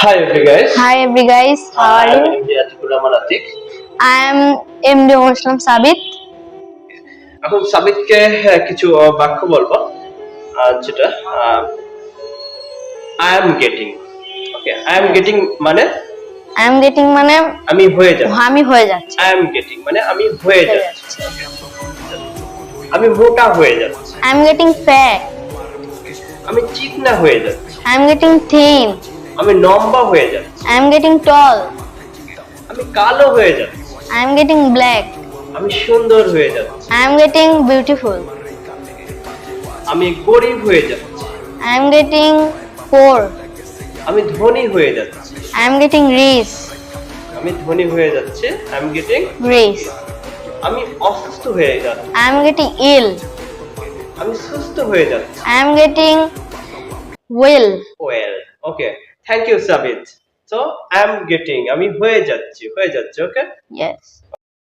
Hi every guys, how are you? MD Atikul Rahman Atik. I am MD Muslim Sabit. এখন সাবিতকে কিছু বাক্য বলবো যেটা I am getting. Okay, I am getting মানে I am getting মানে আমি হয়ে যাচ্ছি। আমি হয়ে যাচ্ছি। আই এম গেটিং মানে আমি হয়ে যাচ্ছি। আমি মোটা হয়ে যাচ্ছি। I am getting fat. আমি চিকনা হয়ে যাচ্ছি। I am getting thin. আমি লম্বা হয়ে যাচ্ছি। I am getting tall. আমি কালো হয়ে যাচ্ছি। I am getting black. আমি সুন্দর হয়ে যাচ্ছি। I am getting beautiful. আমি গরিব হয়ে যাচ্ছি। I am getting poor. আমি ধনী হয়ে যাচ্ছি। I am getting rich. আমি ধনী হয়ে যাচ্ছি। I am getting Rich. আমি অসুস্থ হয়ে যাচ্ছি। I am getting ill. আমি সুস্থ হয়ে যাচ্ছি। I am getting well. Well, okay, thank you Sabit. So I am getting আমি হয়ে যাচ্ছি, ওকে। Yes.